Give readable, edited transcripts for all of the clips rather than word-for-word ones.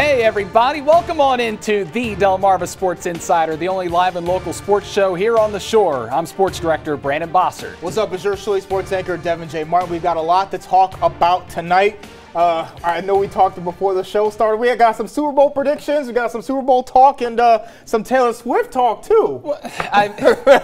Hey everybody, welcome on into the Delmarva Sports Insider, the only live and local sports show here on the shore. I'm Sports Director Brandon Bossert. What's up, it's your Philly sports anchor Devin J. Martin. We've got a lot to talk about tonight. I know we talked before the show started. We got some Super Bowl predictions, we got some Super Bowl talk, and some Taylor Swift talk too.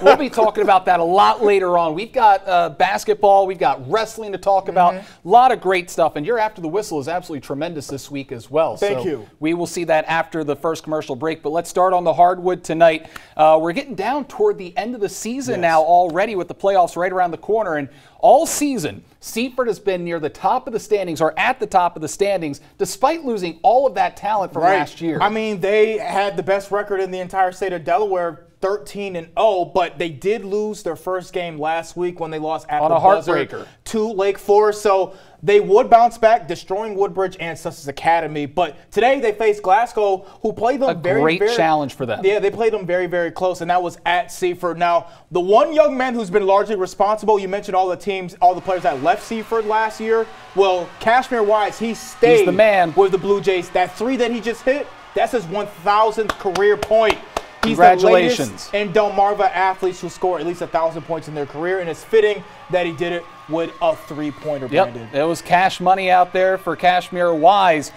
We'll be talking about that a lot later on. We've got basketball, we've got wrestling to talk about, a lot of great stuff. And your After the Whistle is absolutely tremendous this week as well. Thank you. We will see that after the first commercial break. But let's start on the hardwood tonight. We're getting down toward the end of the season now already, with the playoffs right around the corner. And all season, Seaford has been near the top of the standings, or at the top of the standings, despite losing all of that talent from last year. I mean, they had the best record in the entire state of Delaware, 13-0, but they did lose their first game last week when they lost at the buzzer to Lake Forest. So they would bounce back, destroying Woodbridge and Sussex Academy. But today they faced Glasgow, who played them very challenge for them. Yeah, they played them very, very close, and that was at Seaford. Now, the one young man who's been largely responsible, you mentioned all the teams, all the players that left Seaford last year. Well, Kashmir Wise, he stayed the man with the Blue Jays. That three that he just hit, that's his 1,000th career point. He's Congratulations. the latest in Delmarva athletes who score at least 1,000 points in their career, and it's fitting that he did it with a three-pointer, Brandon. It was cash money out there for Kashmir Wise.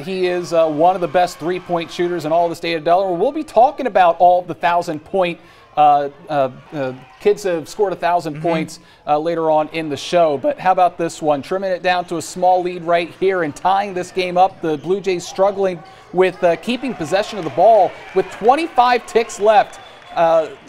He is one of the best three-point shooters in all the state of Delaware. We'll be talking about all the 1,000-point kids that have scored 1,000 points later on in the show. But how about this one? Trimming it down to a small lead right here and tying this game up. The Blue Jays struggling with keeping possession of the ball with 25 ticks left.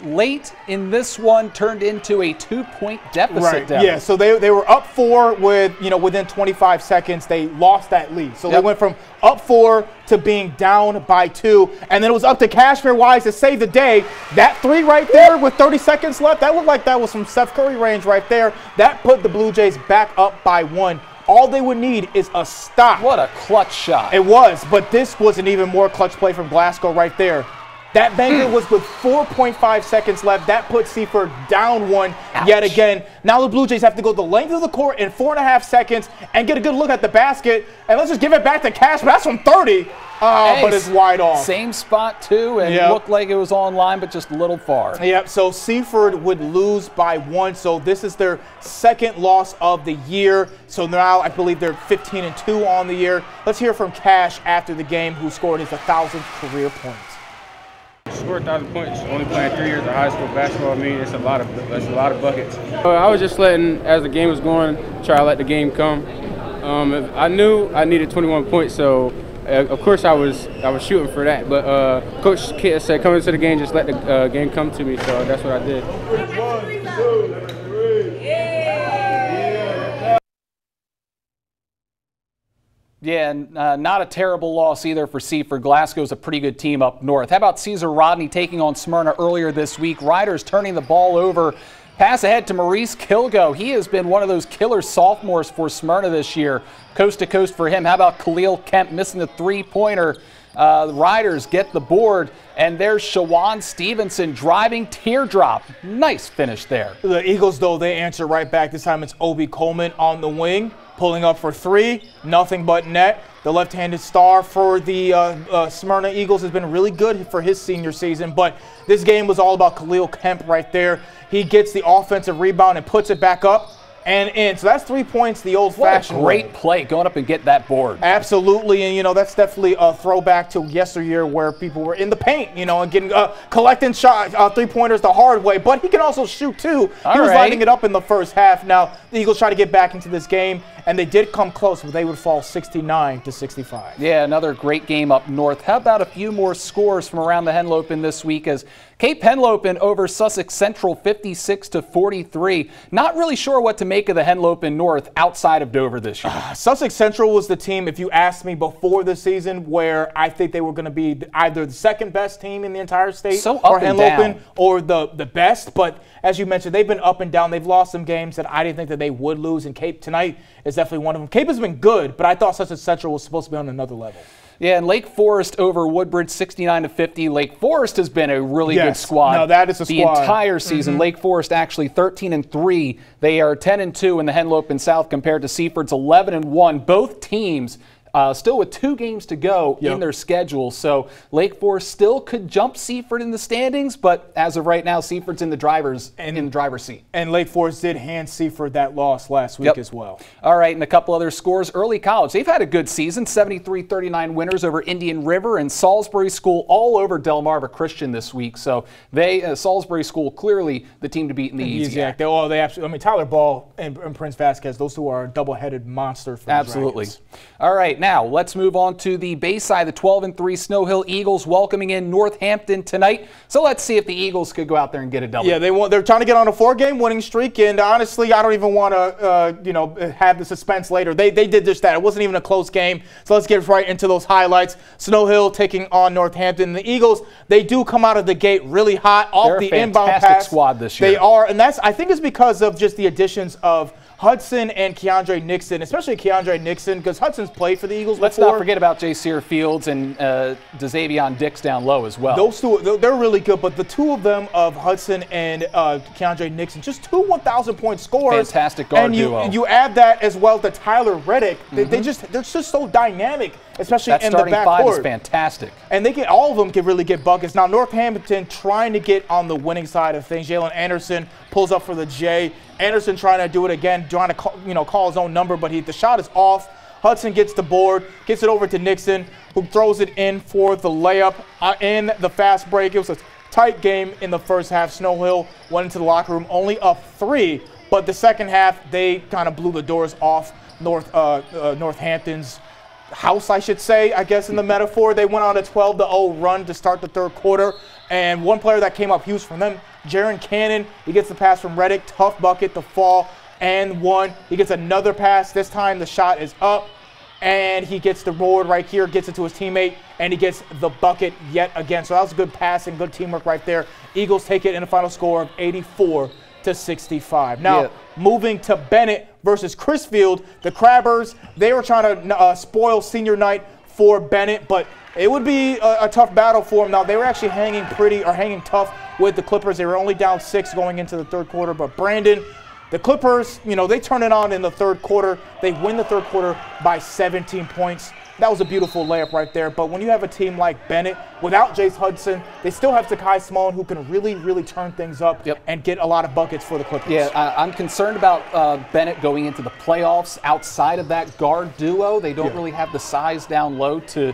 Late in this one turned into a 2-point deficit. Yeah, so they were up 4 with, within 25 seconds. They lost that lead. So they went from up 4 to being down by 2. And then it was up to Kashmir Wise to save the day. That three right there with 30 seconds left, that looked like that was some Steph Curry range right there. That put the Blue Jays back up by 1. All they would need is a stop. What a clutch shot. It was, but this was an even more clutch play from Glasgow right there. That banker was with 4.5 seconds left. That put Seaford down 1 yet again. Now the Blue Jays have to go the length of the court in 4.5 seconds and get a good look at the basket. And let's just give it back to Cash. That's from 30, but it's wide off. Same spot, too, and it looked like it was on line, but just a little far. Yep, so Seaford would lose by 1. So this is their second loss of the year. So now I believe they're 15-2 on the year. Let's hear from Cash after the game, who scored his 1,000th career points. Scored 1,000 points, only playing 3 years of high school basketball. I mean, it's a lot of buckets. I was just letting, as the game was going, try to let the game come. I knew I needed 21 points, so of course I was shooting for that. But Coach Kitt said, "Come into the game, just let the game come to me." So that's what I did. 1, 2, 3. Yeah, and not a terrible loss either for Seaford. Glasgow's a pretty good team up north. How about Caesar Rodney taking on Smyrna earlier this week? Riders turning the ball over. Pass ahead to Maurice Kilgo. He has been one of those killer sophomores for Smyrna this year. Coast to coast for him. How about Khalil Kemp missing the three-pointer? The Riders get the board, and there's Shawan Stevenson driving teardrop. Nice finish there. The Eagles, though, they answer right back. This time it's Obi Coleman on the wing, pulling up for 3, nothing but net. The left-handed star for the Smyrna Eagles has been really good for his senior season, but this game was all about Khalil Kemp right there. He gets the offensive rebound and puts it back up and in. So that's 3 points the old-fashioned way. What a great play, going up and get that board. Absolutely, and that's definitely a throwback to yesteryear where people were in the paint, and getting collecting shot three-pointers the hard way. But he can also shoot too. He was lighting it up in the first half. Now the Eagles try to get back into this game, and they did come close, but they would fall 69-65. Yeah, another great game up north. How about a few more scores from around the Henlopen this week, as Cape Henlopen over Sussex Central 56-43. Not really sure what to make of the Henlopen North outside of Dover this year. Sussex Central was the team, if you asked me before the season, where I think they were going to be either the second best team in the entire state, or Henlopen, or the best. But as you mentioned, they've been up and down. They've lost some games that I didn't think that they would lose, and Cape tonight is definitely one of them. Cape has been good, but I thought Sussex Central was supposed to be on another level. Yeah, and Lake Forest over Woodbridge 69-50. Lake Forest has been a really good squad. No, that is a squad. The entire season. Lake Forest actually 13-3. They are 10-2 in the Henlopen South compared to Seaford's 11-1. Both teams Still with 2 games to go in their schedule, so Lake Forest still could jump Seaford in the standings, but as of right now, Seaford's in the driver's seat. And Lake Forest did hand Seaford that loss last week as well. All right, and a couple other scores. Early college, they've had a good season, 73-39 winners over Indian River and Salisbury School all over Delmarva Christian this week. So Salisbury School clearly the team to beat in the Easy Act. They absolutely. I mean, Tyler Ball and Prince Vasquez, those two are a double-headed monster for the Dragons. All right, now let's move on to the Bayside. The 12-3 Snow Hill Eagles welcoming in Northampton tonight. So let's see if the Eagles could go out there and get a W. Yeah, they're trying to get on a 4-game winning streak, and honestly, I don't even want to have the suspense later. They did just that. It wasn't even a close game. So let's get right into those highlights. Snow Hill taking on Northampton. The Eagles, they do come out of the gate really hot off the inbound pass. They're a fantastic squad this year. They are, and I think it's because of just the additions of Hudson and Keandre Nixon, especially Keandre Nixon, because Hudson's played for the Eagles Let's before. not forget about Jayceer Fields and DeZavion Dix down low as well. Those two, they're really good, but the two of them, of Hudson and Keandre Nixon, just 2 1,000-point scorers. Fantastic guard duo. And you add that as well to Tyler Reddick. They're just so dynamic, especially in the backcourt. That starting 5 is fantastic. And all of them can really get buckets. Now, Northampton trying to get on the winning side of things. Jalen Anderson pulls up for the J. Anderson trying to do it again, trying to call his own number, but the shot is off. Hudson gets the board, gets it over to Nixon, who throws it in for the layup in the fast break. It was a tight game in the first half. Snow Hill went into the locker room only up 3, but the second half they kind of blew the doors off Northampton's house, I should say, I guess in the metaphor. They went on a 12-0 run to start the third quarter, and one player that came up huge from them, Jaron Cannon, he gets the pass from Reddick, tough bucket, the fall, and 1. He gets another pass. This time the shot is up, and he gets the board right here, gets it to his teammate, and he gets the bucket yet again. So that was a good pass and good teamwork right there. Eagles take it in a final score of 84-65. Now, moving to Bennett versus Crisfield, the Crabbers, they were trying to spoil senior night for Bennett, but it would be a tough battle for them. Now, they were actually hanging tough with the Clippers. They were only down 6 going into the third quarter, but Brandon, the Clippers, they turn it on in the third quarter. They win the third quarter by 17 points. That was a beautiful layup right there. But when you have a team like Bennett, without Jace Hudson, they still have Takai Smone, who can really, really turn things up and get a lot of buckets for the Clippers. Yeah, I'm concerned about Bennett going into the playoffs. Outside of that guard duo, they don't really have the size down low to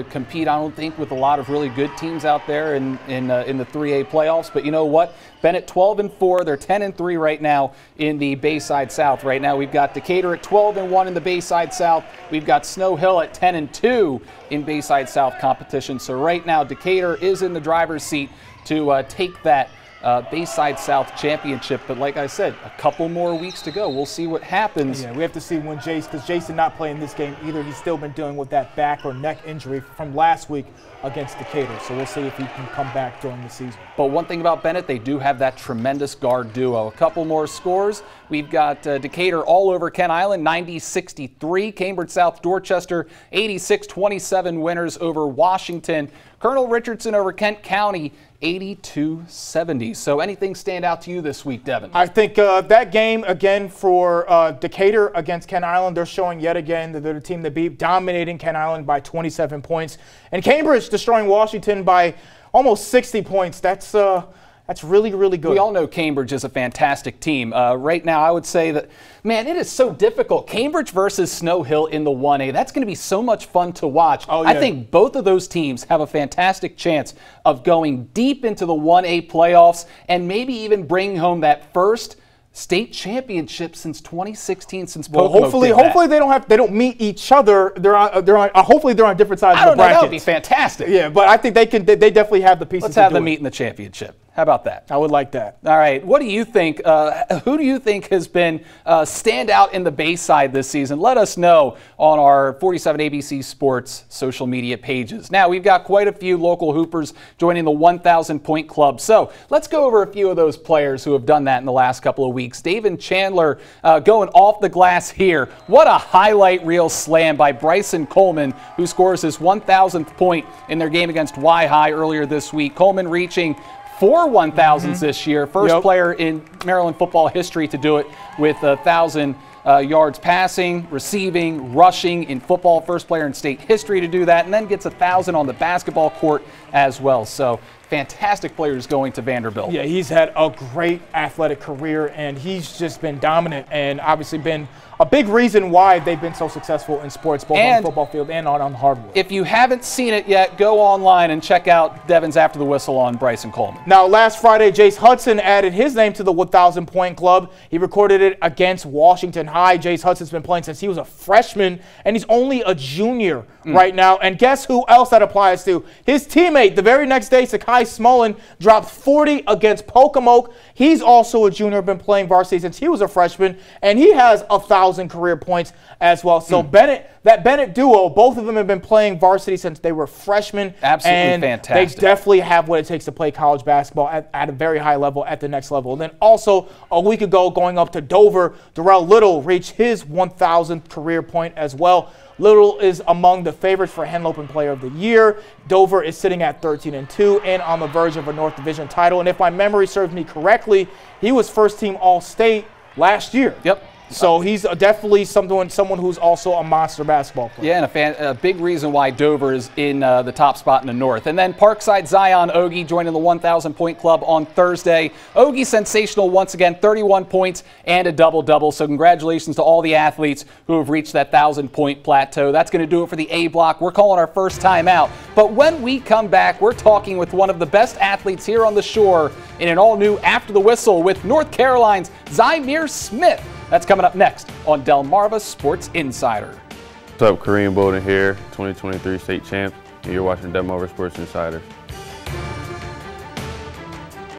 compete, I don't think, with a lot of really good teams out there in the 3A playoffs. But you know what? Bennett 12-4. They're 10-3 right now in the Bayside South. Right now we've got Decatur at 12-1 in the Bayside South. We've got Snow Hill at 10-2 in Bayside South competition. So right now Decatur is in the driver's seat to take that Bayside South championship. But like I said, a couple more weeks to go. We'll see what happens. Yeah, we have to see when because Jace did not play in this game either. He's still been dealing with that back or neck injury from last week against Decatur. So we'll see if he can come back during the season. But one thing about Bennett, they do have that tremendous guard duo. A couple more scores. We've got Decatur all over Kent Island, 90-63. Cambridge South Dorchester, 86-27 winners over Washington. Colonel Richardson over Kent County, 82-70. So anything stand out to you this week, Devin? I think that game, again, for Decatur against Kent Island, they're showing yet again that they're the team that beat, dominating Kent Island by 27 points. And Cambridge destroying Washington by almost 60 points. That's really, really good. We all know Cambridge is a fantastic team. Right now, I would say that, man, it is so difficult. Cambridge versus Snow Hill in the 1A. That's going to be so much fun to watch. Oh, yeah. I think both of those teams have a fantastic chance of going deep into the 1A playoffs and maybe even bringing home that first state championship since 2016, since Pocono hopefully did that. they don't meet each other. Hopefully they're on different sides of the bracket. That would be fantastic. Yeah, but I think they definitely have the pieces. Let's have them meet in the championship. How about that? I would like that. All right. What do you think? Who do you think has been standout in the Bayside this season? Let us know on our 47 ABC Sports social media pages. Now, we've got quite a few local hoopers joining the 1,000-point club. So let's go over a few of those players who have done that in the last couple of weeks. David Chandler going off the glass here. What a highlight reel slam by Bryson Coleman, who scores his 1,000th point in their game against Y-High earlier this week. Coleman reaching 4 1,000s this year. First player in Maryland football history to do it with 1,000 yards passing, receiving, rushing in football, first player in state history to do that, and then gets 1,000 on the basketball court as well. So fantastic players going to Vanderbilt. Yeah, he's had a great athletic career, and he's just been dominant and obviously been a big reason why they've been so successful in sports, both on the football field and on hardwood. If you haven't seen it yet, go online and check out Devin's After the Whistle on Bryson Coleman. Now, last Friday, Jace Hudson added his name to the 1,000-point club. He recorded it against Washington High. Jace Hudson's been playing since he was a freshman, and he's only a junior right now. And guess who else that applies to? His teammate, the very next day, Sakai Smullen, dropped 40 against Pocomoke. He's also a junior, been playing varsity since he was a freshman, and he has 1,000 career points as well. So that Bennett duo, both of them have been playing varsity since they were freshmen. Absolutely and fantastic. They definitely have what it takes to play college basketball at a very high level, at the next level. And then also a week ago, going up to Dover, Darrell Little reached his 1,000th career point as well. Little is among the favorites for Henlopen Player of the Year. Dover is sitting at 13-2 and on the verge of a North Division title. And if my memory serves me correctly, he was first-team All-State last year. Yep. So he's definitely someone who's also a monster basketball player. Yeah, and a big reason why Dover is in the top spot in the North. And then Parkside Zion Ogie joining the 1,000-point club on Thursday. Ogie sensational once again, 31 points and a double-double. So congratulations to all the athletes who have reached that 1,000-point plateau. That's going to do it for the A block. We're calling our first time out. But when we come back, we're talking with one of the best athletes here on the shore in an all-new After the Whistle with North Carolina's Zymir Smith. That's coming up next on Delmarva Sports Insider. What's up, Kareem Bolden here, 2023 state champ, and you're watching Delmarva Sports Insider.